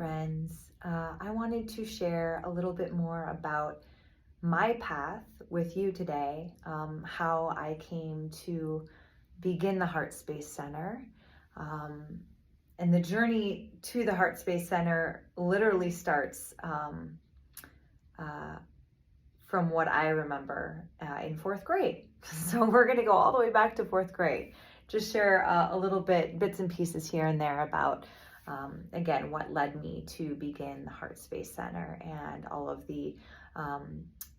friends. I wanted to share a little bit more about my path with you today, how I came to begin the Heart Space Center. Um, and the journey to the Heart Space Center literally starts uh, from what I remember in fourth grade. So we're going to go all the way back to fourth grade. Just share a little bits and pieces here and there about again, what led me to begin the Heart Space Center and all of the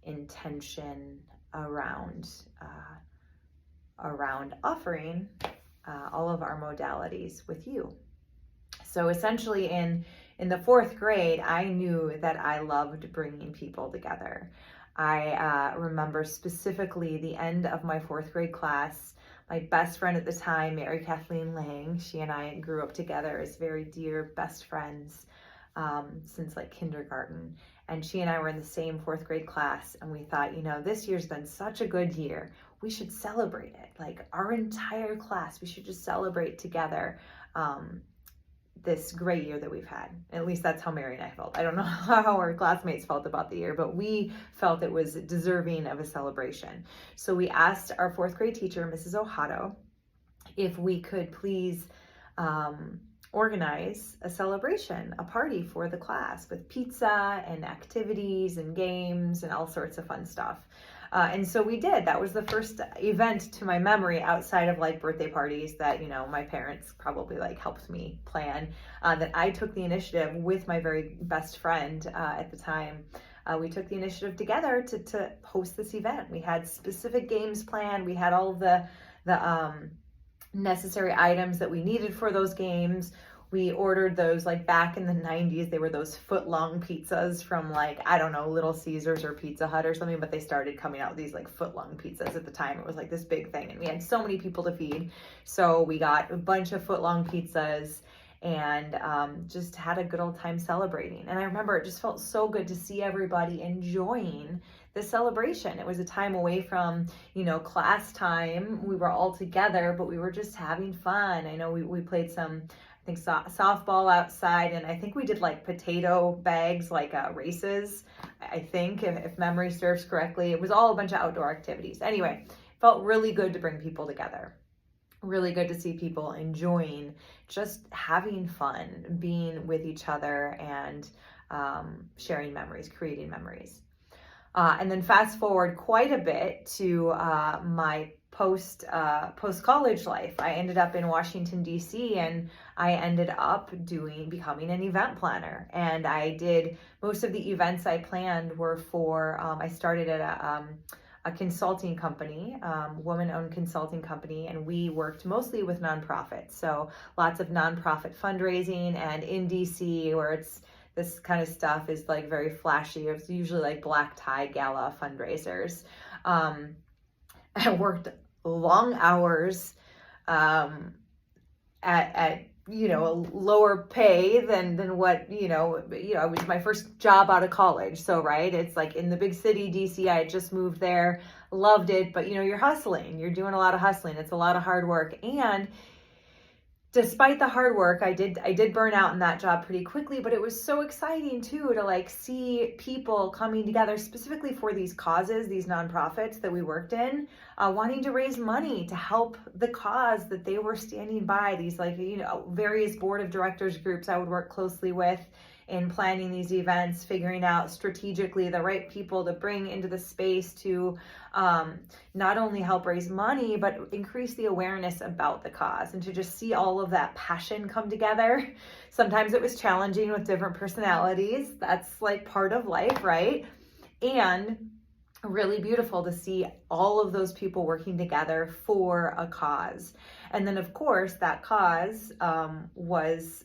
intention around offering all of our modalities with you. So essentially, in the fourth grade, I knew that I loved bringing people together. I remember specifically the end of my fourth grade class. My best friend at the time, Mary Kathleen Lang, she and I grew up together as very dear best friends since like kindergarten. And she and I were in the same fourth grade class, and we thought, this year's been such a good year. We should celebrate it. Like our entire class, we should just celebrate together this great year that we've had. At least that's how Mary and I felt. I don't know how our classmates felt about the year, but we felt it was deserving of a celebration. So we asked our fourth grade teacher, Mrs. Ohado, if we could please organize a celebration, a party for the class with pizza and activities and games and all sorts of fun stuff. And so we did. That was the first event to my memory outside of like birthday parties that, my parents probably like helped me plan, that I took the initiative with my very best friend at the time. We took the initiative together to host this event. We had specific games planned. We had all of the necessary items that we needed for those games. We ordered those like back in the 90s. They were those foot-long pizzas from like, I don't know, Little Caesars or Pizza Hut or something, but they started coming out with these like foot-long pizzas at the time. It was like this big thing, and we had so many people to feed. So we got a bunch of foot-long pizzas and just had a good old time celebrating. And I remember it just felt so good to see everybody enjoying the celebration. It was a time away from, class time. We were all together, but we were just having fun. I know we played some, I think softball outside, and I think we did like potato bags, like races, I think, if memory serves correctly. It was all a bunch of outdoor activities. Anyway, felt really good to bring people together. Really good to see people enjoying just having fun, being with each other, and sharing memories, creating memories. And then fast forward quite a bit to my post-college life. I ended up in Washington, D.C., and I ended up becoming an event planner. And I did, most of the events I planned were for, I started at a consulting company, woman-owned consulting company, and we worked mostly with nonprofits. So lots of nonprofit fundraising, and in DC, where it's this kind of stuff is like very flashy. It's usually like black tie gala fundraisers. I worked long hours at a lower pay than what it was my first job out of college. So right, it's like in the big city, DC. I had just moved there, loved it, but you're hustling, you're doing a lot of hustling. It's a lot of hard work, and despite the hard work, I did burn out in that job pretty quickly, but it was so exciting too to like see people coming together specifically for these causes, these nonprofits that we worked in, wanting to raise money to help the cause that they were standing by. These like, various board of directors groups I would work closely with in planning these events, figuring out strategically the right people to bring into the space to not only help raise money, but increase the awareness about the cause, and to just see all of that passion come together. Sometimes it was challenging with different personalities. That's like part of life, right? And really beautiful to see all of those people working together for a cause. And then of course that cause was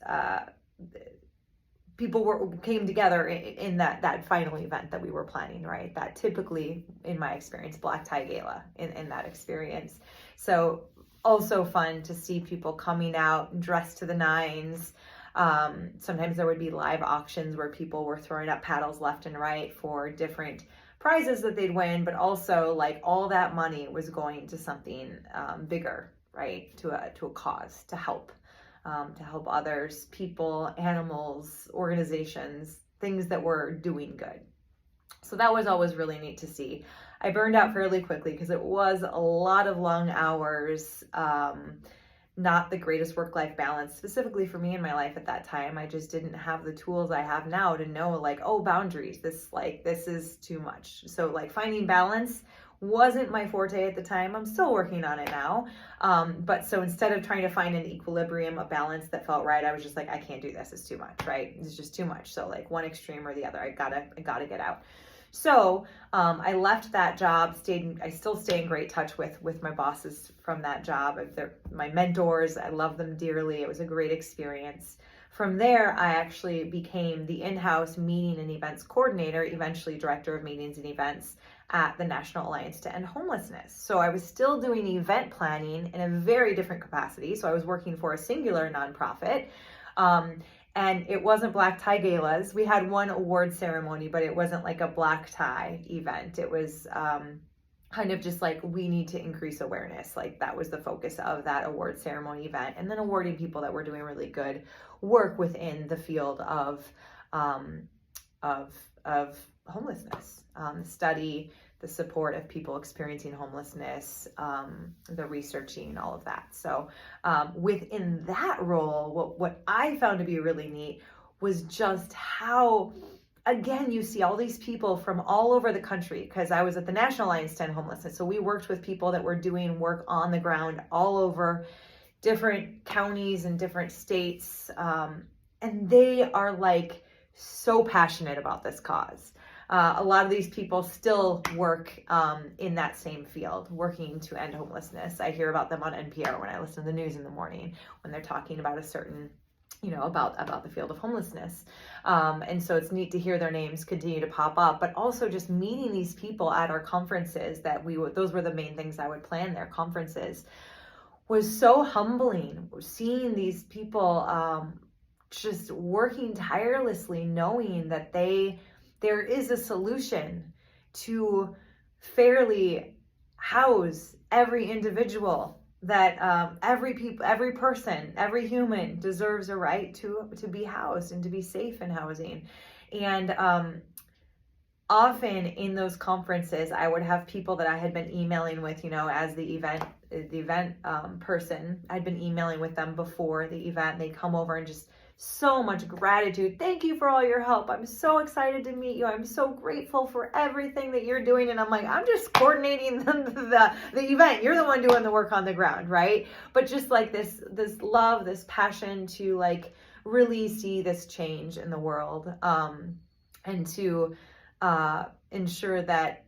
people came together in that final event that we were planning, right? That typically, in my experience, black tie gala in that experience. So also fun to see people coming out dressed to the nines. Sometimes there would be live auctions where people were throwing up paddles left and right for different prizes that they'd win, but also like all that money was going to something bigger, right? To a cause, to help to help others, people, animals, organizations, things that were doing good. So that was always really neat to see. I burned out fairly quickly because it was a lot of long hours, not the greatest work-life balance, specifically for me in my life at that time. I just didn't have the tools I have now to know, like, oh, boundaries, this is too much. So like finding balance wasn't my forte at the time. I'm still working on it now. But so instead of trying to find an equilibrium, a balance that felt right, I was just like, I can't do this. It's too much, right? It's just too much. So like one extreme or the other, I gotta get out. So I left that job, I still stay in great touch with my bosses from that job. They're my mentors. I love them dearly. It was a great experience. From there, I actually became the in-house meeting and events coordinator, eventually director of meetings and events at the National Alliance to End Homelessness. So I was still doing event planning in a very different capacity. So I was working for a singular nonprofit. And it wasn't black tie galas. We had one award ceremony, but it wasn't like a black tie event. It was kind of just like, we need to increase awareness. Like that was the focus of that award ceremony event. And then awarding people that were doing really good work within the field of homelessness, the study, the support of people experiencing homelessness, the researching, all of that. So within that role, what I found to be really neat was just how, again, you see all these people from all over the country, because I was at the National Alliance to End Homelessness. So we worked with people that were doing work on the ground all over different counties and different states. And they are like so passionate about this cause. A lot of these people still work in that same field, working to end homelessness. I hear about them on NPR when I listen to the news in the morning, when they're talking about a certain, about the field of homelessness. And so it's neat to hear their names continue to pop up, but also just meeting these people at our conferences those were the main things I would plan their conferences, was so humbling. Seeing these people just working tirelessly, knowing that there is a solution to fairly house every individual, that every person, every human deserves a right to be housed and to be safe in housing. And often in those conferences, I would have people that I had been emailing with, as the event person. I'd been emailing with them before the event. They'd come over and just so much gratitude. Thank you for all your help. I'm so excited to meet you. I'm so grateful for everything that you're doing. And I'm like, I'm just coordinating the event. You're the one doing the work on the ground, right? But just like this love, this passion to like really see this change in the world, and to ensure that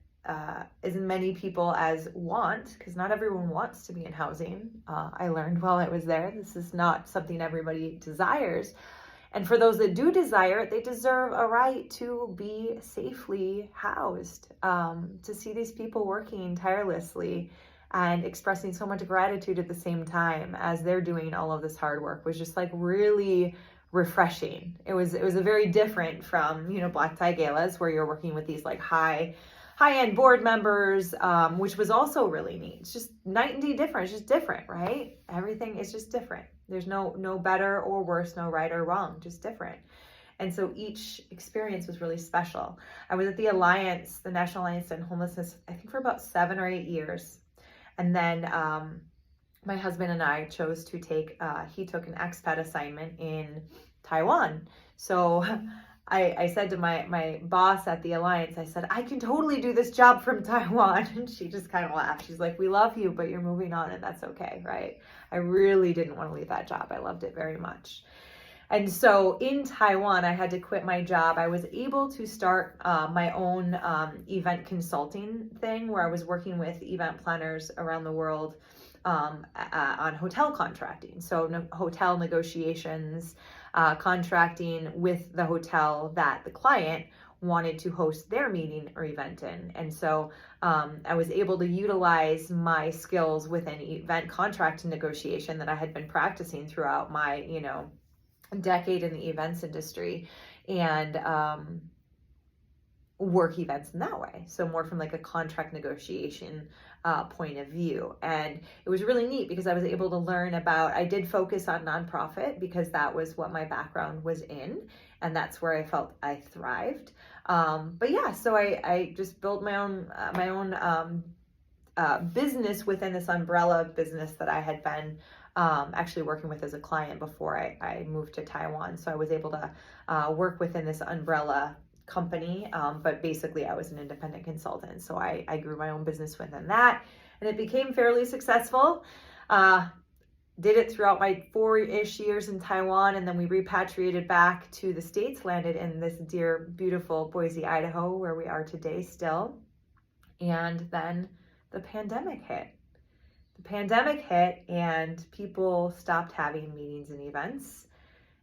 as many people as want, because not everyone wants to be in housing. I learned while I was there, this is not something everybody desires. And for those that do desire it, they deserve a right to be safely housed. To see these people working tirelessly and expressing so much gratitude at the same time as they're doing all of this hard work was just like really refreshing. It was a very different from, black tie galas where you're working with these like high-end board members, which was also really neat. It's just night and day different. It's just different, right? Everything is just different. There's no better or worse, no right or wrong, just different. And so each experience was really special. I was at the National Alliance to End Homelessness, I think for about 7 or 8 years. And then my husband and I chose to he took an expat assignment in Taiwan. So I said to my boss at the Alliance, I said, I can totally do this job from Taiwan. And she just kind of laughed. She's like, we love you, but you're moving on and that's okay, right? I really didn't want to leave that job. I loved it very much. And so in Taiwan, I had to quit my job. I was able to start my own event consulting thing where I was working with event planners around the world on hotel contracting. So hotel negotiations, contracting with the hotel that the client wanted to host their meeting or event in. And so I was able to utilize my skills within event contract negotiation that I had been practicing throughout my, decade in the events industry, and work events in that way. So more from like a contract negotiation point of view. And it was really neat because I was able to learn about, I did focus on nonprofit because that was what my background was in. And that's where I felt I thrived. But yeah, so I just built my own business within this umbrella business that I had been actually working with as a client before I moved to Taiwan. So I was able to work within this umbrella company, but basically I was an independent consultant. So I grew my own business within that, and it became fairly successful. Did it throughout my 4-ish years in Taiwan, and then we repatriated back to the States, landed in this dear, beautiful Boise, Idaho, where we are today still. And then the pandemic hit. And people stopped having meetings and events.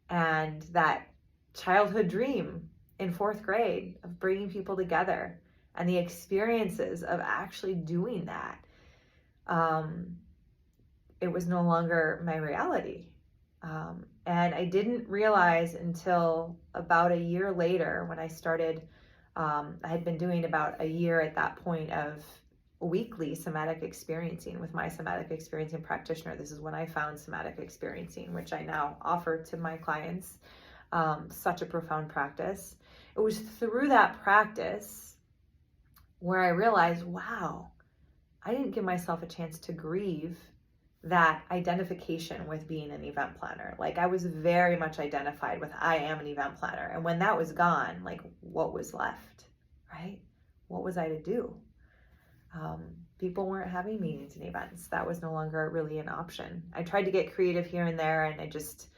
And that childhood dream in 4th grade of bringing people together and the experiences of actually doing that, it was no longer my reality. And I didn't realize until about a year later when I started, I had been doing about a year at that point of weekly somatic experiencing with my somatic experiencing practitioner. This is when I found somatic experiencing, which I now offer to my clients. Such a profound practice. It was through that practice where I realized, wow, I didn't give myself a chance to grieve that identification with being an event planner. Like, I was very much identified with, I am an event planner. And when that was gone, like, what was left, right? What was I to do? People weren't having meetings and events. That was no longer really an option. I tried to get creative here and there, and it just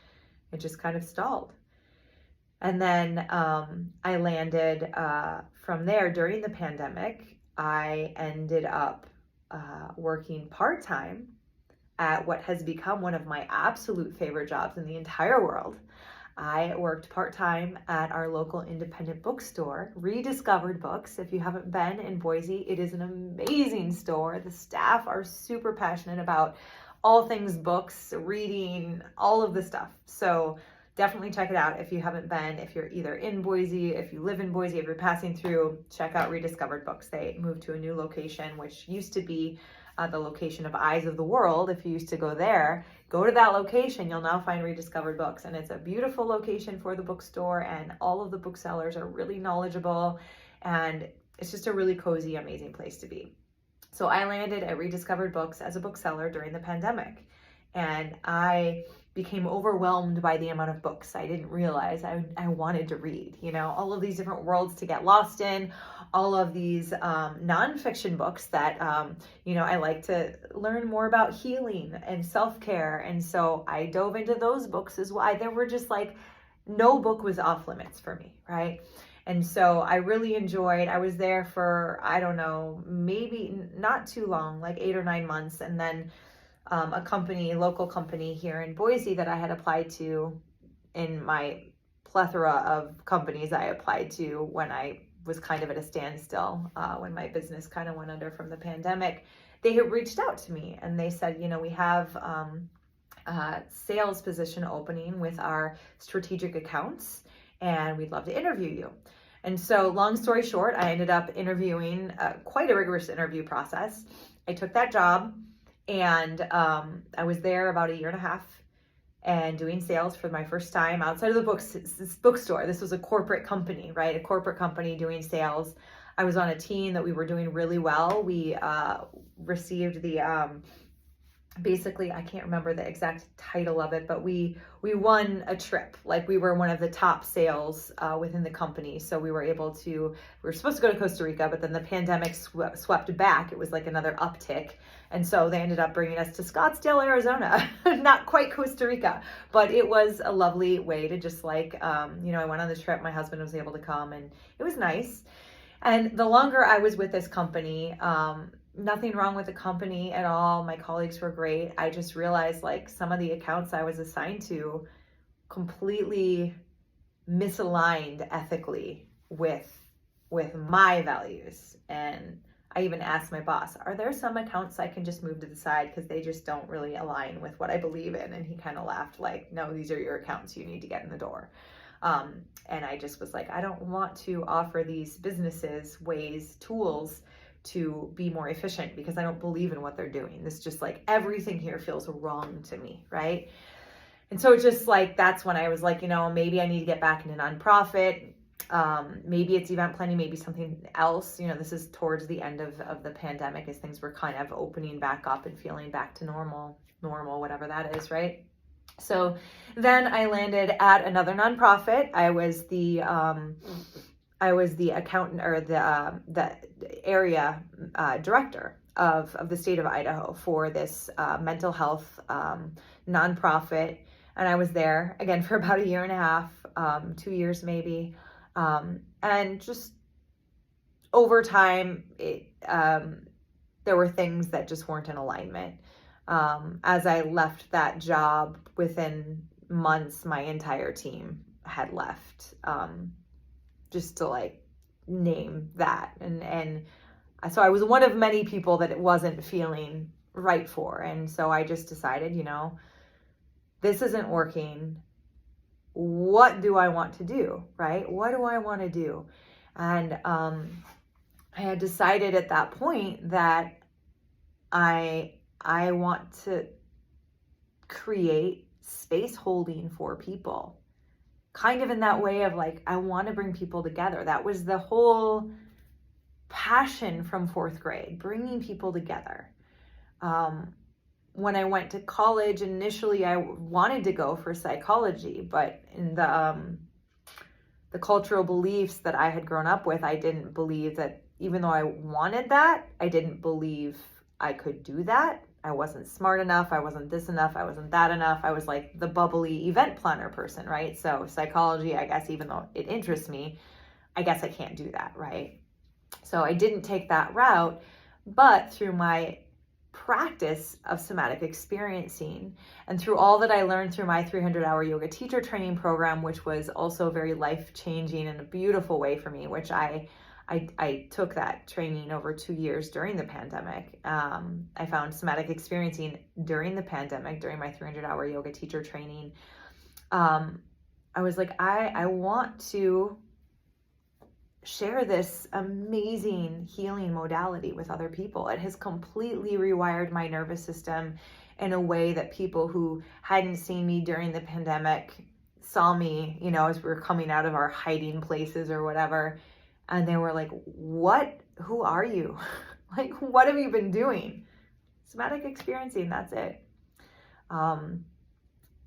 kind of stalled. And then I landed from there during the pandemic. I ended up working part-time at what has become one of my absolute favorite jobs in the entire world. I worked part-time at our local independent bookstore, Rediscovered Books. If you haven't been in Boise, it is an amazing store. The staff are super passionate about all things books, reading, all of the stuff. So definitely check it out if you haven't been. If you're either in Boise, if you live in Boise, if you're passing through, check out Rediscovered Books. They moved to a new location, which used to be the location of Eyes of the World. If you used to go there, go to that location, you'll now find Rediscovered Books. And it's a beautiful location for the bookstore, and all of the booksellers are really knowledgeable, and it's just a really cozy, amazing place to be. So I landed at Rediscovered Books as a bookseller during the pandemic, and I became overwhelmed by the amount of books. I didn't realize I wanted to read, all of these different worlds to get lost in, all of these nonfiction books that, I like to learn more about healing and self-care. And so I dove into those books as well. There were just like, no book was off limits for me, right? And so I really enjoyed, I was there for, I don't know, maybe not too long, like 8 or 9 months. And then a local company here in Boise that I had applied to in my plethora of companies I applied to when I was kind of at a standstill, when my business kind of went under from the pandemic. They had reached out to me and they said, we have a sales position opening with our strategic accounts, and we'd love to interview you. And so long story short, I ended up interviewing, quite a rigorous interview process. I took that job. And I was there about 1.5 years and doing sales for my first time outside of the bookstore. This was a corporate company, right? A corporate company doing sales. I was on a team that we were doing really well. We received the, basically, I can't remember the exact title of it, but we won a trip. Like, we were one of the top sales within the company. So we were supposed to go to Costa Rica, but then the pandemic swept back. It was like another uptick. And so they ended up bringing us to Scottsdale, Arizona, not quite Costa Rica, but it was a lovely way to just I went on the trip. My husband was able to come, and it was nice. And the longer I was with this company, nothing wrong with the company at all. My colleagues were great. I just realized some of the accounts I was assigned to completely misaligned ethically with my values. And I even asked my boss, are there some accounts I can just move to the side because they just don't really align with what I believe in? And he kind of laughed no, these are your accounts. You need to get in the door. And I just was like, I don't want to offer these businesses ways, tools to be more efficient, because I don't believe in what they're doing. This just like everything here feels wrong to me, right? And so just like, that's when I was like, maybe I need to get back into nonprofit. Maybe it's event planning, maybe something else. This is towards the end of the pandemic, as things were kind of opening back up and feeling back to normal, whatever that is, right? So then I landed at another nonprofit. I was the accountant, or the area director of the state of Idaho for this mental health nonprofit. And I was there again for about 1.5 years, 2 years maybe. And just over time, there were things that just weren't in alignment. As I left that job, within months, my entire team had left, just to like name that. And so I was one of many people that it wasn't feeling right for. And so I just decided, this isn't working. What do I want to do, right? What do I want to do? And I had decided at that point that I want to create space holding for people, kind of in that way of like, I want to bring people together. That was the whole passion from 4th grade, bringing people together. When I went to college, initially I wanted to go for psychology, but in the cultural beliefs that I had grown up with, I didn't believe that, even though I wanted that, I didn't believe I could do that. I wasn't smart enough. I wasn't this enough. I wasn't that enough. I was like the bubbly event planner person, right? So psychology, I guess, even though it interests me, I guess I can't do that, right? So I didn't take that route, but through my practice of somatic experiencing, and through all that I learned through my 300-hour yoga teacher training program, which was also very life-changing in a beautiful way for me, which I took that training over 2 years during the pandemic. I found somatic experiencing during the pandemic, during my 300-hour yoga teacher training. I was like, I want to share this amazing healing modality with other people. It has completely rewired my nervous system in a way that people who hadn't seen me during the pandemic saw me, as we were coming out of our hiding places or whatever. And they were like, who are you? Like, what have you been doing? Somatic experiencing, that's it.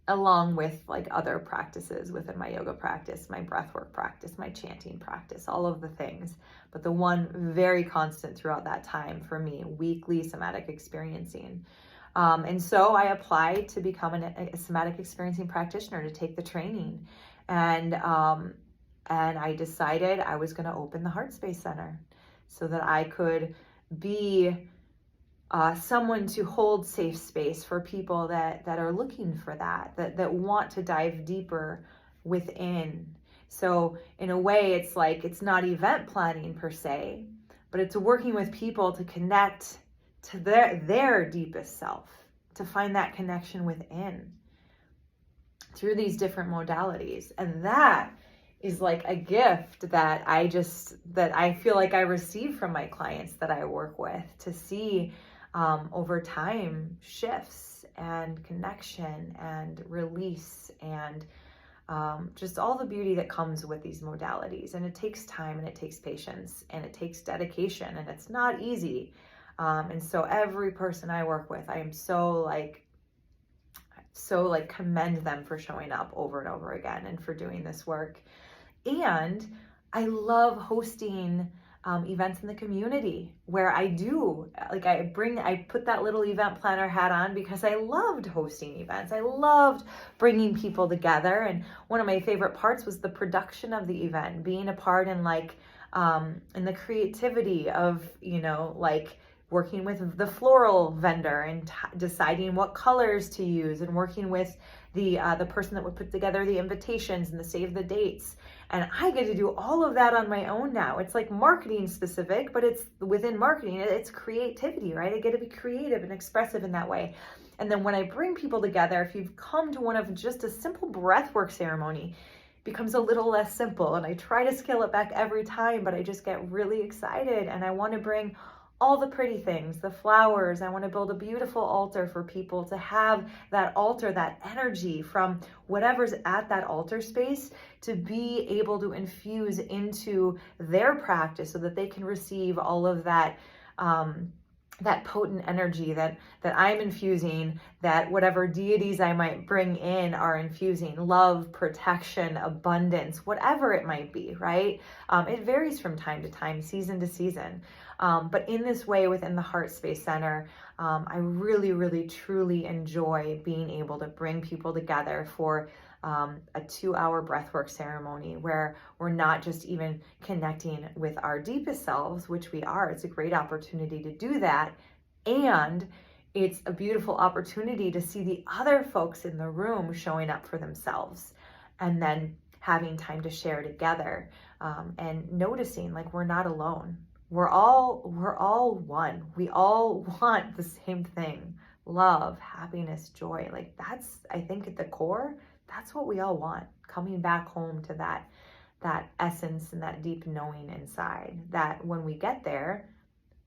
Along with like other practices within my yoga practice, my breathwork practice, my chanting practice, all of the things. But the one very constant throughout that time for me, weekly somatic experiencing. And so I applied to become a somatic experiencing practitioner, to take the training. And I decided I was going to open the Heart Space Center so that I could be someone to hold safe space for people that are looking for that want to dive deeper within. So in a way, it's like, it's not event planning per se, but it's working with people to connect to their deepest self, to find that connection within through these different modalities. And that is like a gift that I feel like I receive from my clients that I work with, to see over time shifts and connection and release and just all the beauty that comes with these modalities. And it takes time, and it takes patience, and it takes dedication, and it's not easy. And so every person I work with, I am so commend them for showing up over and over again and for doing this work. And I love hosting events in the community where I put that little event planner hat on because I loved hosting events. I loved bringing people together. And one of my favorite parts was the production of the event, being a part in the creativity of, working with the floral vendor and deciding what colors to use, and working with the person that would put together the invitations and the save the dates. And I get to do all of that on my own now. It's like marketing specific, but it's within marketing. It's creativity, right? I get to be creative and expressive in that way. And then when I bring people together, if you've come to one of just a simple breathwork ceremony, becomes a little less simple, and I try to scale it back every time, but I just get really excited and I want to bring all the pretty things, the flowers. I want to build a beautiful altar for people to have that altar, that energy from whatever's at that altar space to be able to infuse into their practice so that they can receive all of that that potent energy that I'm infusing, that whatever deities I might bring in are infusing, love, protection, abundance, whatever it might be, right? It varies from time to time, season to season. But in this way, within the Heart Space Center, I really, really, truly enjoy being able to bring people together for a 2-hour breathwork ceremony where we're not just even connecting with our deepest selves, which we are. It's a great opportunity to do that. And it's a beautiful opportunity to see the other folks in the room showing up for themselves and then having time to share together, and noticing like we're not alone. We're all one. We all want the same thing: love, happiness, joy. Like that's, I think at the core, that's what we all want. Coming back home to that essence and that deep knowing inside, that when we get there,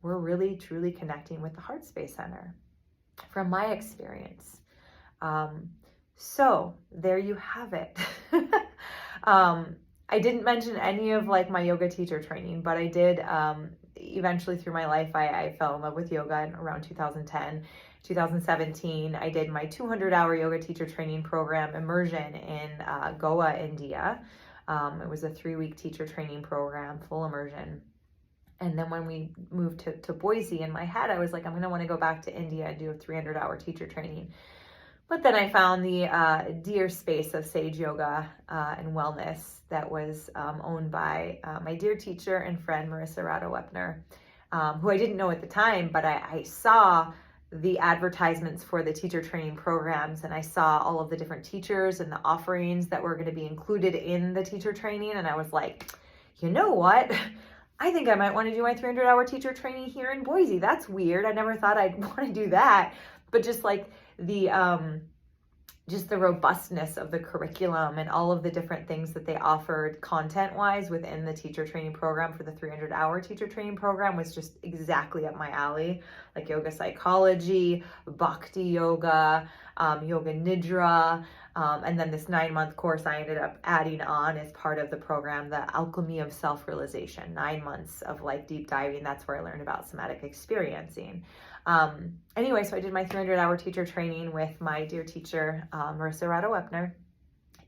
we're really truly connecting with the Heart Space Center, from my experience. So there you have it. I didn't mention any of like my yoga teacher training, but I did eventually through my life, I fell in love with yoga in around 2010. 2017, I did my 200-hour yoga teacher training program immersion in Goa, India. It was a 3-week teacher training program, full immersion. And then when we moved to Boise, in my head, I was like, I'm going to want to go back to India and do a 300-hour teacher training. But then I found the dear space of Sage Yoga and Wellness that was owned by my dear teacher and friend, Marissa Rado-Wepner, who I didn't know at the time, but I saw the advertisements for the teacher training programs, and I saw all of the different teachers and the offerings that were going to be included in the teacher training. And I was like, you know what? I think I might want to do my 300-hour teacher training here in Boise. That's weird. I never thought I'd want to do that. But just like the robustness of the curriculum and all of the different things that they offered content-wise within the teacher training program for the 300-hour teacher training program was just exactly up my alley. Like yoga psychology, bhakti yoga, yoga nidra, and then this 9-month course I ended up adding on as part of the program, the Alchemy of Self-Realization, 9 months of like deep diving. That's where I learned about somatic experiencing. Anyway, so I did my 300-hour teacher training with my dear teacher, Marissa Rado-Wepner,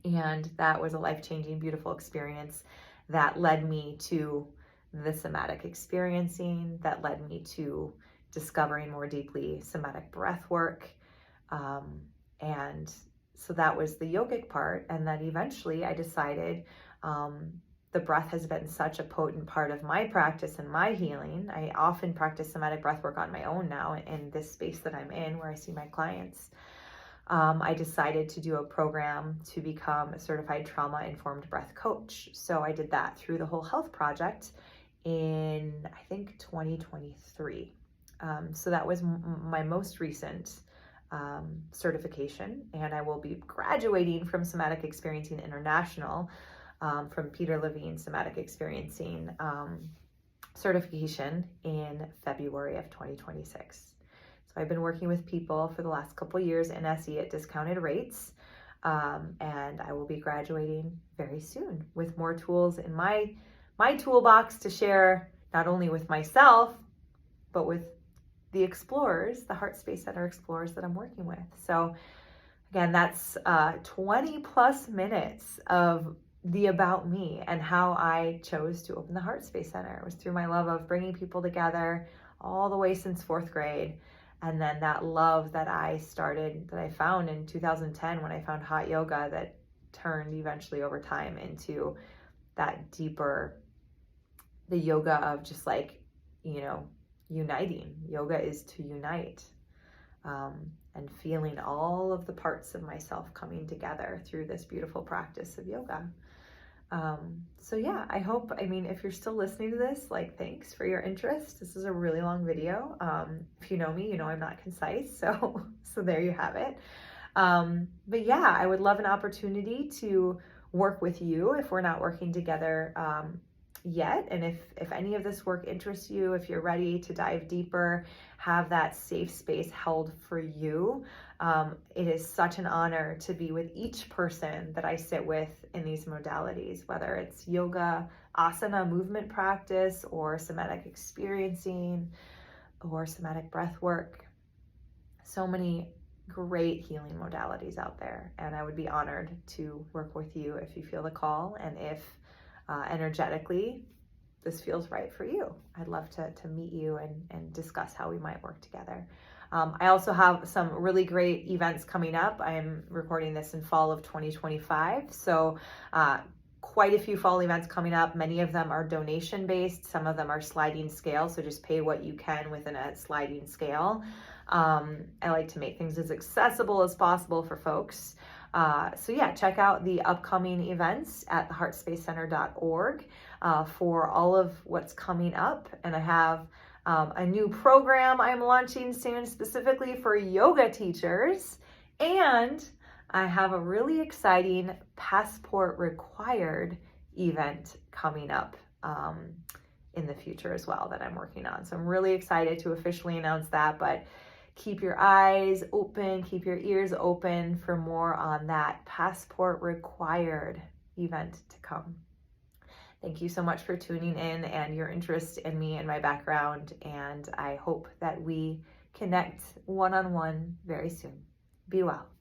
and that was a life-changing, beautiful experience that led me to the somatic experiencing, that led me to discovering more deeply somatic breath work, and so that was the yogic part. And then eventually I decided the breath has been such a potent part of my practice and my healing. I often practice somatic breath work on my own now in this space that I'm in where I see my clients. I decided to do a program to become a certified trauma-informed breath coach. So I did that through the Whole Health Project in, I think, 2023. So that was my most recent certification, and I will be graduating from Somatic Experiencing International from Peter Levine Somatic Experiencing certification in February of 2026. So I've been working with people for the last couple years in SE at discounted rates, and I will be graduating very soon with more tools in my toolbox to share not only with myself, but with the explorers, the Heart Space Center explorers that I'm working with. So again, that's 20 plus minutes of the about me and how I chose to open the Heart Space Center. It was through my love of bringing people together all the way since 4th grade. And then that love that I found in 2010 when I found hot yoga, that turned eventually over time into that deeper, the yoga of just like, uniting. Yoga is to unite, and feeling all of the parts of myself coming together through this beautiful practice of yoga. So yeah, I hope, if you're still listening to this, like, thanks for your interest. This is a really long video. If you know me, you know I'm not concise, so there you have it. But yeah, I would love an opportunity to work with you if we're not working together yet. And if any of this work interests you, if you're ready to dive deeper, have that safe space held for you, it is such an honor to be with each person that I sit with in these modalities, whether it's yoga, asana movement practice, or somatic experiencing, or somatic breath work. So many great healing modalities out there, and I would be honored to work with you if you feel the call, and if energetically this feels right for you. I'd love to meet you and discuss how we might work together. I also have some really great events coming up. I'm recording this in fall of 2025, so quite a few fall events coming up. Many of them are donation based, some of them are sliding scale, so just pay what you can within a sliding scale. I like to make things as accessible as possible for folks. So yeah, check out the upcoming events at theheartspacecenter.org for all of what's coming up. And I have a new program I'm launching soon specifically for yoga teachers. And I have a really exciting passport required event coming up in the future as well that I'm working on. So I'm really excited to officially announce that, but keep your eyes open, keep your ears open for more on that passport required event to come. Thank you so much for tuning in and your interest in me and my background. And I hope that we connect one-on-one very soon. Be well.